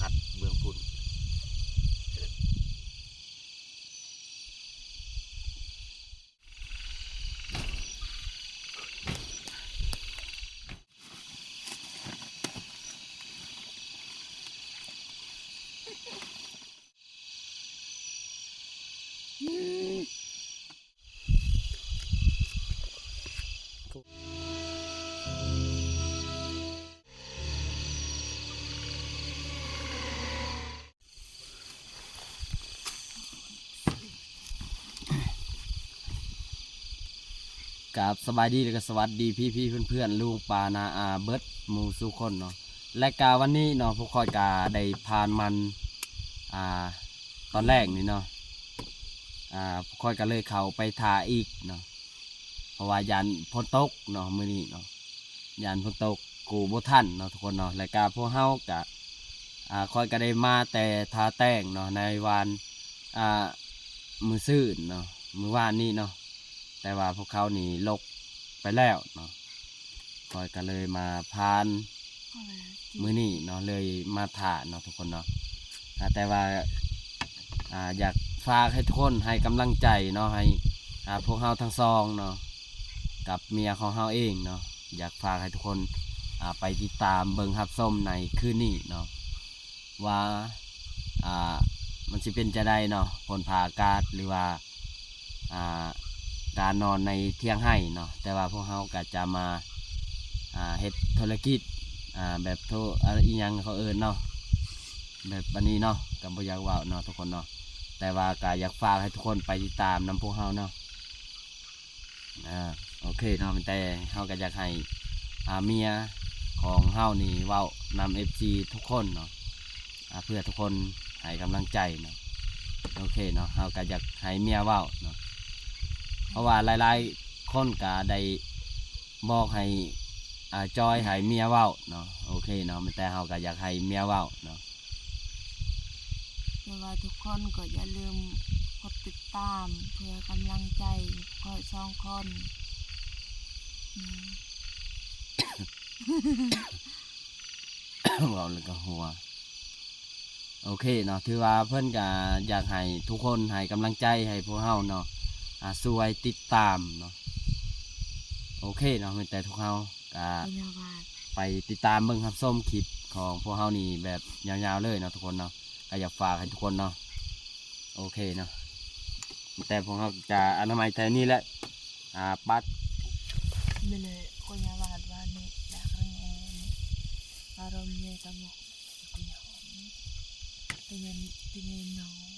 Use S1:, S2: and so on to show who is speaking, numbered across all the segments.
S1: ดเบื้องพุ่นกับสบายดีและก็สวัสดีพี่เพื่อนลุงปานาอาเบิร์ดมูสุคนเนาะและกาวันนี้เนาะพวกคอยกาได้ผ่านมันตอนแรกนี่เนาะพวกคอยก็เลยเข้าไปทาอีกเนาะเพราะว่ายันฝนตกเนาะมื้อนี้เนาะยันฝนตกกูบ่ทันเนาะทุกคนเนาะและกาพวกเฮากะคอยก็ได้มาแต่ทาแต้งเนาะในวันมือซื่นเนาะมือว่านนี่เนาะแต่ว่าพวกเขานี่ลกไปแล้วเนาะคอยก็เลยมาพานมือนี่เนาะเลยมาถ่าเนาะทุกคนเนาะแต่ว่าอยากฝากให้ทุกคนให้กำลังใจเนาะให้พวกเขาทั้งสองเนาะกับเมียของเขาเองเนาะอยากฝากให้ทุกคนไปติดตามเบิ่งรับส้มในคืนนี้เนาะว่ามันจะเป็นจะได้เนาะผลผ่าอากาศหรือว่าการนอนในเที่ยงให้เนาะแต่ว่าพวกเขาก็จะมาเฮ็ดธุรกิจแบบอีหยังเขาเอิญเนาะแบบวันนี้เนาะกับบ่อยากว่าเนาะทุกคนเนาะแต่ว่าก็อยากฝากให้ทุกคนไปติดตามนำพวกเขาเนาะโอเคเนาะแต่เขาก็อยากให้เมียของเฮานี่เว้านำ FC ทุกคนเนาะเพื่อทุกคนให้กำลังใจเนาะโอเคเนาะเฮาก็อยากให้เมียเว้าเนาะเพราะว่าหลายๆคนก็ได้บอกให้จอยให้เมียเว้าเนาะโอเคเนาะแต่เฮาก็อยากให้เมียเว้าเนาะ
S2: แต่ว่าทุกคนก็อย่าลืมกดติดตามเพื่อกำลังใจคอยสองคน
S1: เว้าแล้วก็หัวโอเคเนาะถือว่าเพิ่นก็อยากให้ทุกคนให้กำลังใจให้พวกเฮาเนาะช่วยติดตามเนาะโอเคเนาะแต่ทุกเฮาก็ไปติดตามเบิ่งรับชมคลิปของพวกเฮานี่แบบยาวๆเลยเนาะทุกคนเนาะก็อยากฝากให้ทุกคนเนาะโอเคเนาะแต่พวกเฮาจะอนามัยแต่นี้แหละปัด
S2: ไม่เลยคนยาวาดว่านี่ดักเรื่องนี้อารมณ์เนี่ยตะมกกุยหอมเป็นเงินน้อง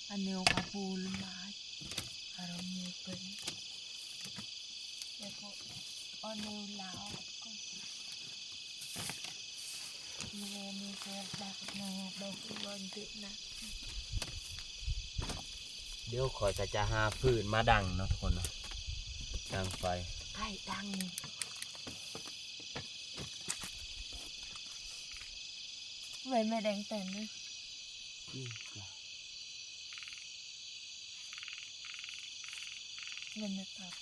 S2: อันเนียวกับปูลมาอารมณ์เนี่ยเป็นแต่พวกอันเนียวลาวก็มีเกิดดักน้องดอกบอลติดนะ
S1: เดี๋ยวคอยจะหาฟืนมาดังเนาะทุกคนเนาะดังไฟ
S2: ไก่ดังไว้ไม่แดงแต่นะเงินนะครับ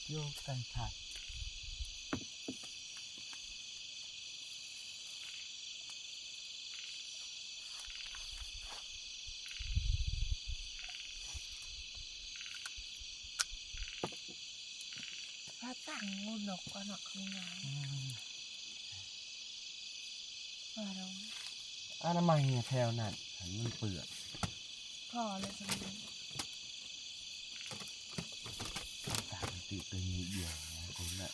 S1: โยกกันถัด
S2: ถ้าตั้งงูนกก็หนักข้างใน
S1: อนามัยเนี่ยแถวนั้นมันเปื่อย
S2: พอเลยสมัย
S1: ตามติดตัวนี้เดียวนะคุณน่ะ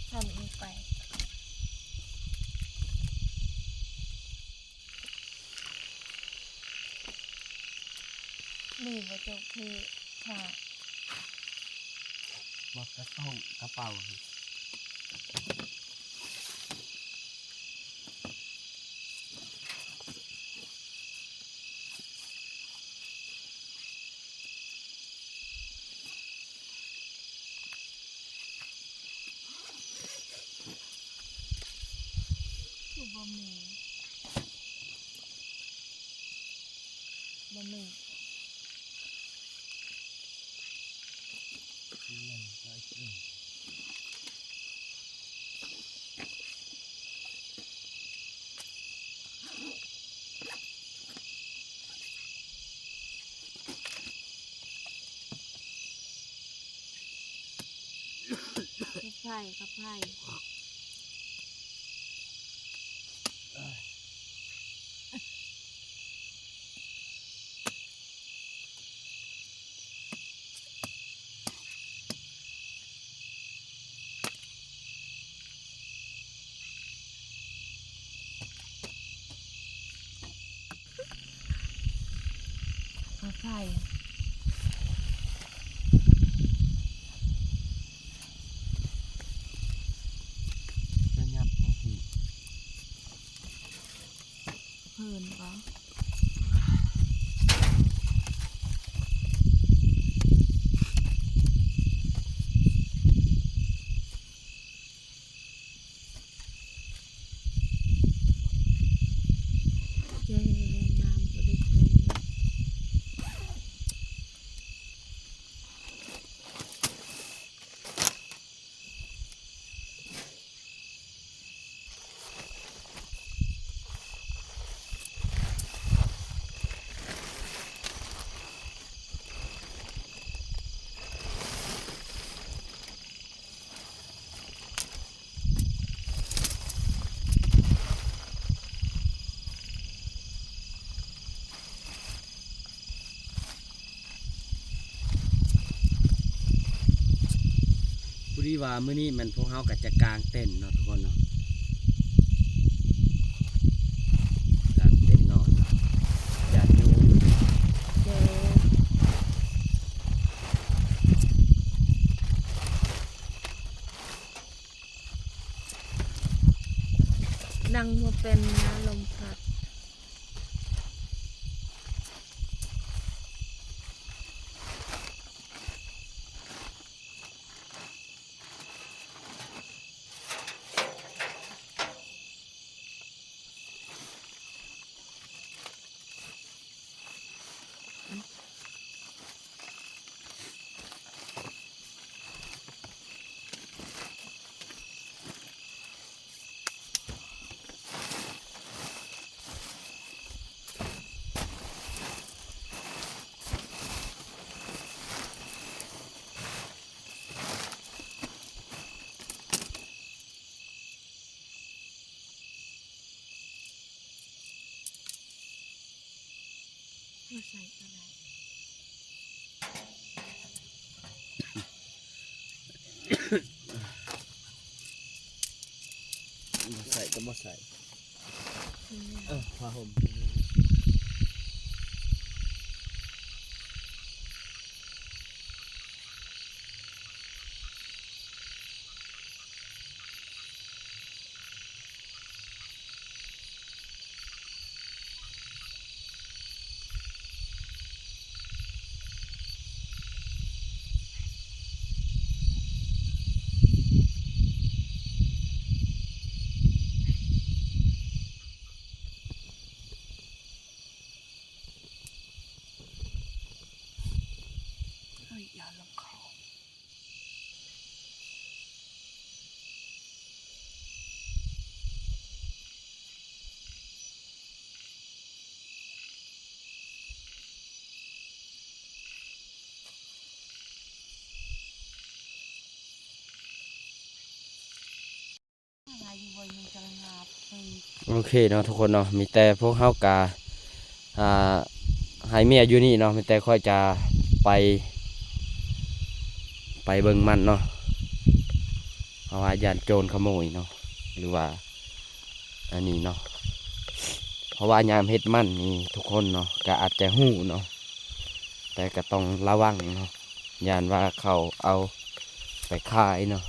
S2: ทำอีกไปมีวัตถุที่ค่ะ
S1: บอกกระต้องกระเป๋า
S2: คือบะหมี่ บ่มีกระไผ่กระไผ่
S1: จะยับบ่พี่
S2: เพิ่นก็เจน้ำบ่ได้เท
S1: ผู้ดีว่ามื้อนี้มันพวกเฮาก็จะกางเต็นท์เนาะทุกคนเนาะกางเต็นท์นอนอย่าอยู่
S2: เจดังมาเป็นนะลมพัดมาใส่อะไร
S1: บ่ใส่ก็บ่ใส่ผ้าห่ม
S2: เฮ้ยอย่าลงเขาอะไรอยู่บนยังจะงับไป
S1: โอเคเนาะทุกคนเนาะมีแต่พวกเฮากาให้เมียอยู่นี่เนาะมีแต่ค่อยจะไปเบิ่งมันเนาะเพราะว่าย่านโจรขโมยเนาะหรือว่าอันนี้เนาะเพราะว่ายามเฮ็ดมันนี่ทุกคนเนาะก็อาจจะหู้เนาะแต่ก็ต้องระวังเนาะย่านว่าเขาเอาไปขายเนาะ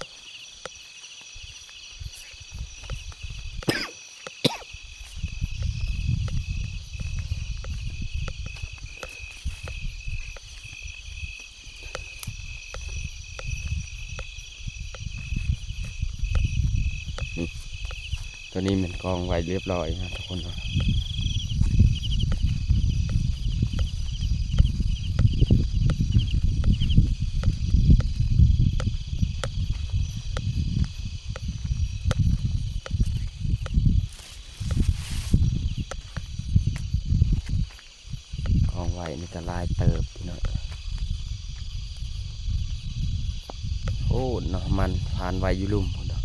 S1: ตัวนี้มันกองไว้เรียบร้อยนะทุกคนเนาะ องไว้นี่ก็ลายเติบพี่น้องโอ้เนาะมันผ่านไว้อยู่ลุ่มพุ่นเนาะ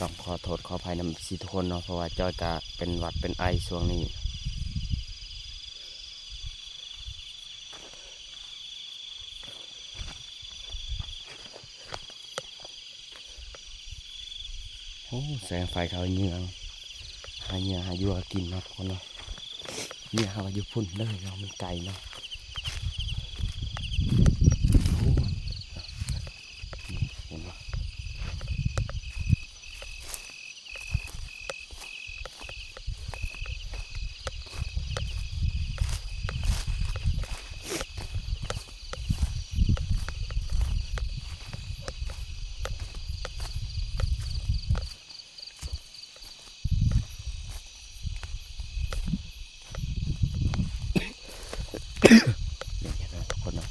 S1: ต้องขอโทษขออภัยนำสิทุกคนเนาะเพราะว่าจอยกะเป็นหวัดเป็นไอช่วงนี้โอ้แสงไฟเขาเยืองหาเหยื่อหายัวกินเนาะทุกคนเนาะเนี่ยเขาอยู่พุ่นเลยเนาะมันไกลเนาะโอ้นี่เห็นปะอย่างเงี้ยนะทุกคนเนาะ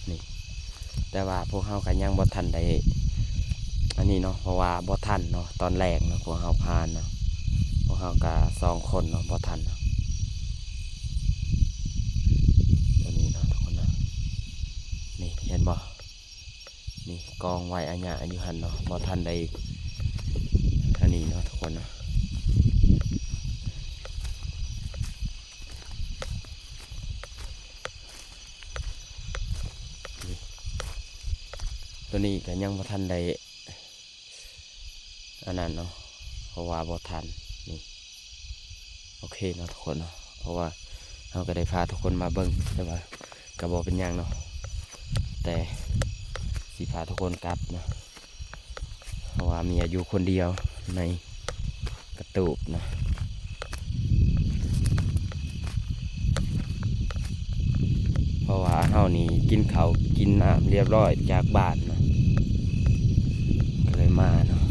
S1: นี่แต่ว่าพวกเขากันยังบ่ทันได้อันนี้เนาะเพราะว่าบ่ทันเนาะตอนแรกเนาะพวกเขาพานเนาะพวกเขากะ2 คนเนาะบ่ทันเนาะตัวนี้เนาะทุกคนเนาะนี่เห็นบ่นี่กองไว้อันเนี้ยอยู่หันเนาะบ่ทันได้อันนี้เนาะทุกคนเนาะนี่ตัวนี้ก็ยังบ่ทันได้อันนั้นเนาะเพราะว่าบ่ทันนี่โอเคเนาะทุกคนเนาะเพราะว่าเราก็ได้พาทุกคนมาเบิ่งแต่ว่าก็บ่เป็นหยังเนาะแต่สิพาทุกคนกลับเนาะเพราะว่ามีอายุคนเดียวในกระตูบนะเพราะว่าเฮานี่กินข้าวกินน้ำเรียบร้อยจากบ้านเนาะก็เลยมาเนาะ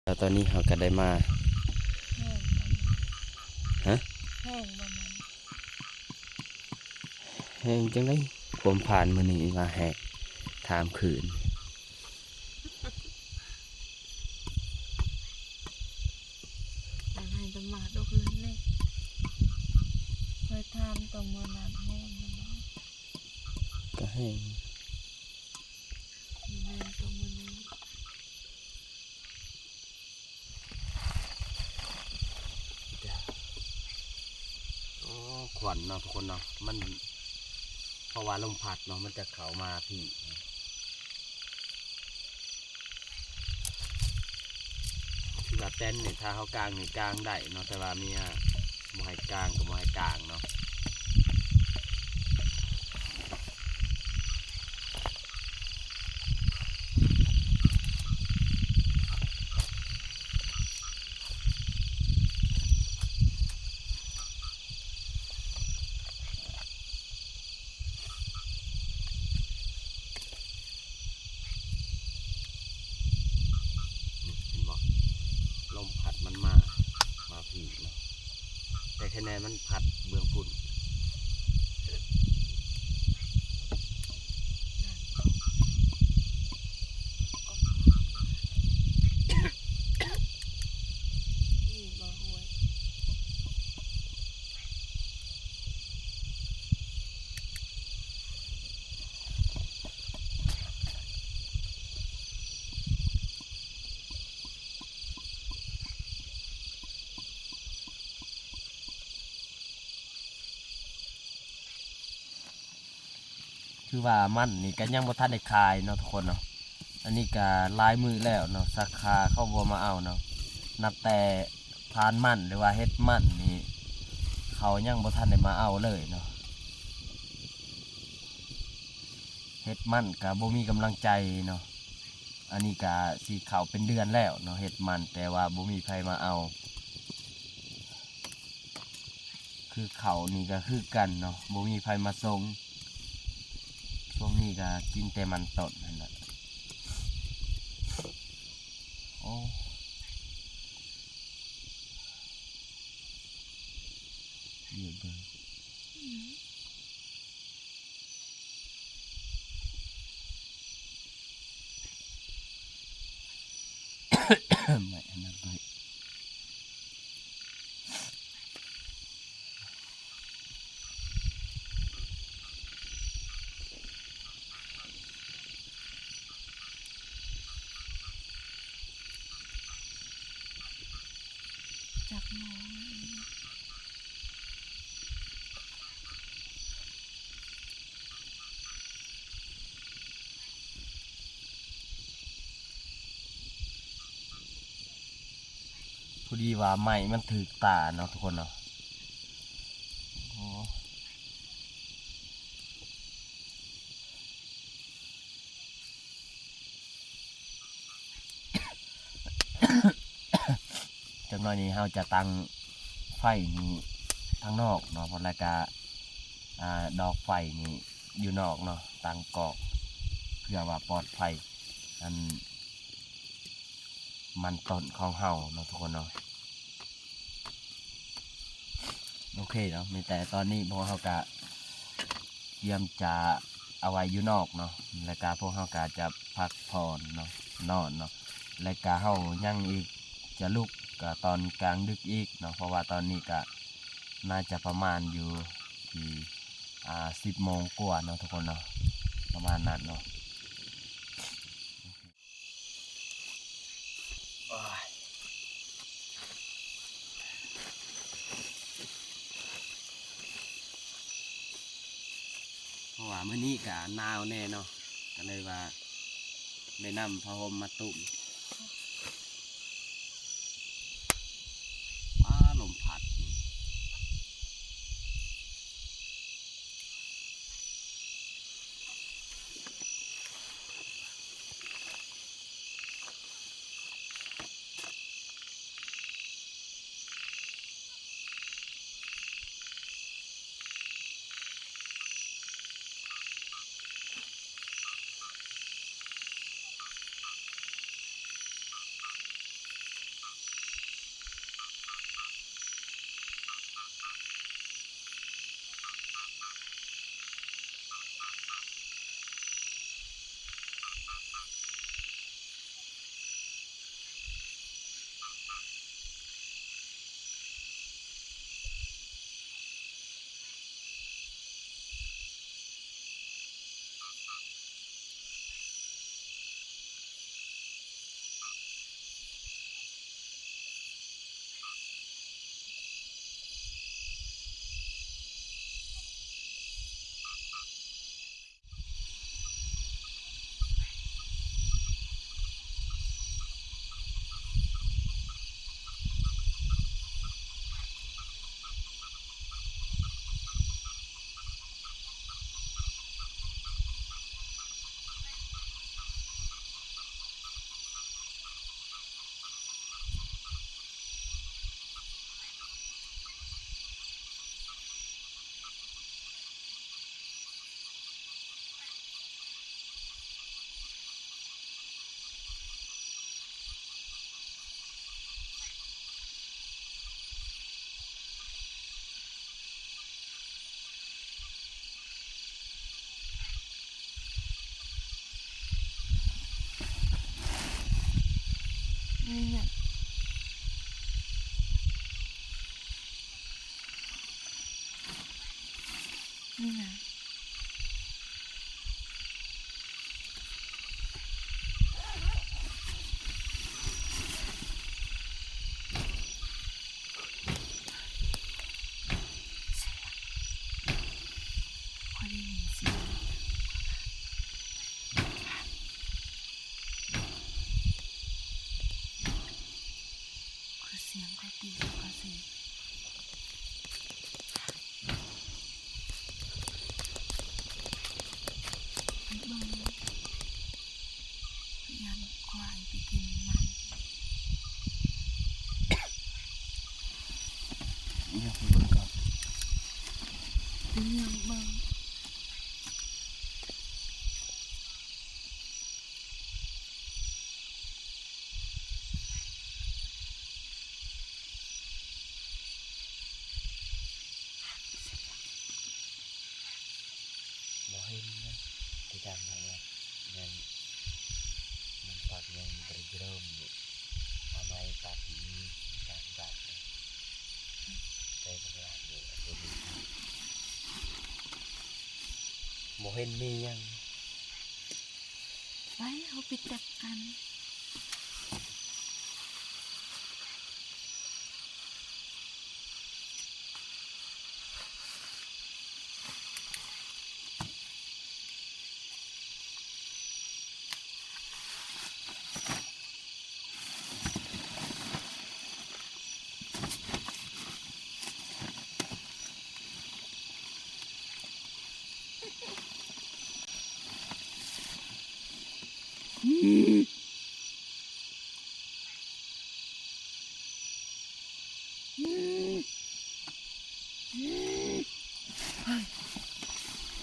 S1: แล้วตอนนี้เราก็ได้มาฮะ
S2: แห้งประมาณ
S1: แห้งจังเลยผมผ่านมือนี้มาแหกถามขืน
S2: อะไรจะมาดกเล่นเล็กเคยทำตรงมือน้ำแห้งนะเนาะ
S1: ก็แห้ง
S2: มีเล่นตรงมือนี้
S1: อ๋อขวัญเนาะทุกคนเนาะมันเพราะว่าลมพัดเนาะมันจะเข้ามาพี่คือว่าเต้นเนี่ยถ้าเขากลางนี่กลางได้เนาะแต่ว่ามีบ่ให้กลางกับบ่ให้กลางเนาะนี่เห็นบ่ลมพัดมันมาพี่เนาะแต่คะแนนมันพัดเบื้องพุ่น
S2: นี่บ่หวย
S1: คือว่ามันนี่ก็ยังบ่ทันได้คายเนาะทุกคนเนาะ อันนี้ก็ลายมือแล้วเนาะสาขาเข้าบัวมาเอาเนาะนับแต่พานมั่นหรือว่าเฮ็ดมั่นนี่เขายังบ่ทันได้มาเอาเลยเนาะเฮ็ดมั่นก็บ่มีกำลังใจเนาะอันนี้ก็สิเข้าเป็นเดือนแล้วเนาะเฮ็ดมั่นแต่ว่าบ่มีใครมาเอาคือเขานี่ก็คือกันเนาะบ่มีใครมาส่งช่วงนี้ก็กินแต่มันต้นนั่นแหละโอ้เยอะเบิ่ง ไม่อันนั้นด้วย
S2: จากหมอ
S1: พอดีว่าไม้มันถือตาเนาะทุกคนเนาะโอ้ จังน้อยนี้เราจะตั้งไฟนี้ทางนอกเนาะเพราะรายการดอกไฟนี่อยู่นอกเนาะตั้งกอกเพื่อว่าปลอดภัยอันมันต้นของเฮาเนาะทุกคนเนาะโอเคเนาะมีแต่ตอนนี้พวกเฮากะเตรียมจะเอาไว้อยู่นอกเนาะรายการพวกเฮากะจะพักผ่อนเนาะนอนเนาะรายการเฮายังอีกจะลุกก็ตอนกลางดึกอีกเนาะเพราะว่าตอนนี้ก็น่าจะประมาณอยู่ที่10 โมงกว่าเนาะทุกคนเนาะประมาณนั้นเนาะเพราะว่ามื้อนี้ก็หนาวแน่เนาะก็เลยว่าได้นำผ้าห่มมาตุ่มลมพัด
S2: นี่เนี่ยนี่นะค่อยได้ยินเสียง ควายไปกินมัน
S1: เนี่ยคุณเบิ่งก่อน
S2: เป็นยังเบิ่ง
S1: บ่เห็นนะที่ทำอะไรยังมันปากยังบริเริ่มอยู่เอาไม้ปากนี้การปากนะใจบางอย่างอยู่ตัวนี้บ่เห็นมียัง
S2: ไว้เขาไปจับกัน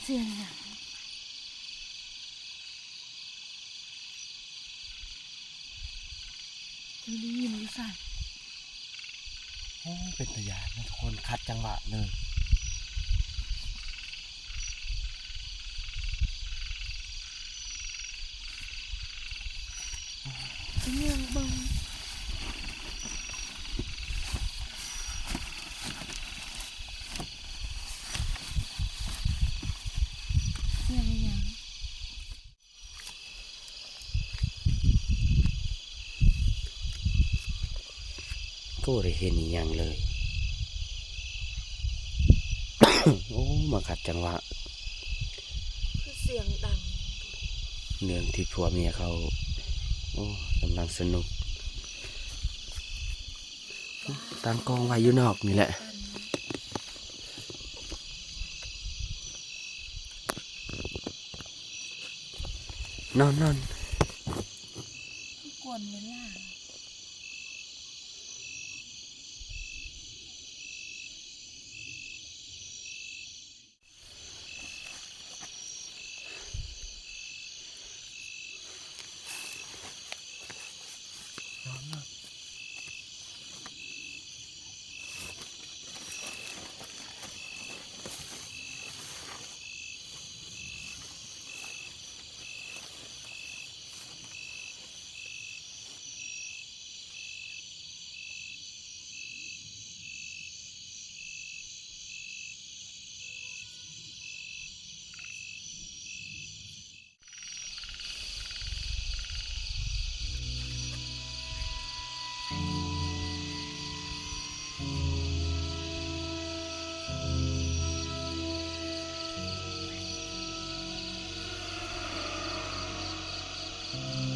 S2: เสียงหนังเธอได้ยินหรือสั่น
S1: โอ้เป็นตัวอย่างนะทุกคนคัดจังหวะเลย
S2: เป็นยังเบิ่งเสียงหยัง
S1: ก็ได้เห็นอีหยังเลย โอ้มาขัดจังหวะ
S2: คือเสียงดัง
S1: เรื่องที่ผัวเมียเขาโอ้กำลังสนุกตั้งกองไว้อยู่นอกนี่แหละ นอน
S2: คือกวนเวลา
S1: น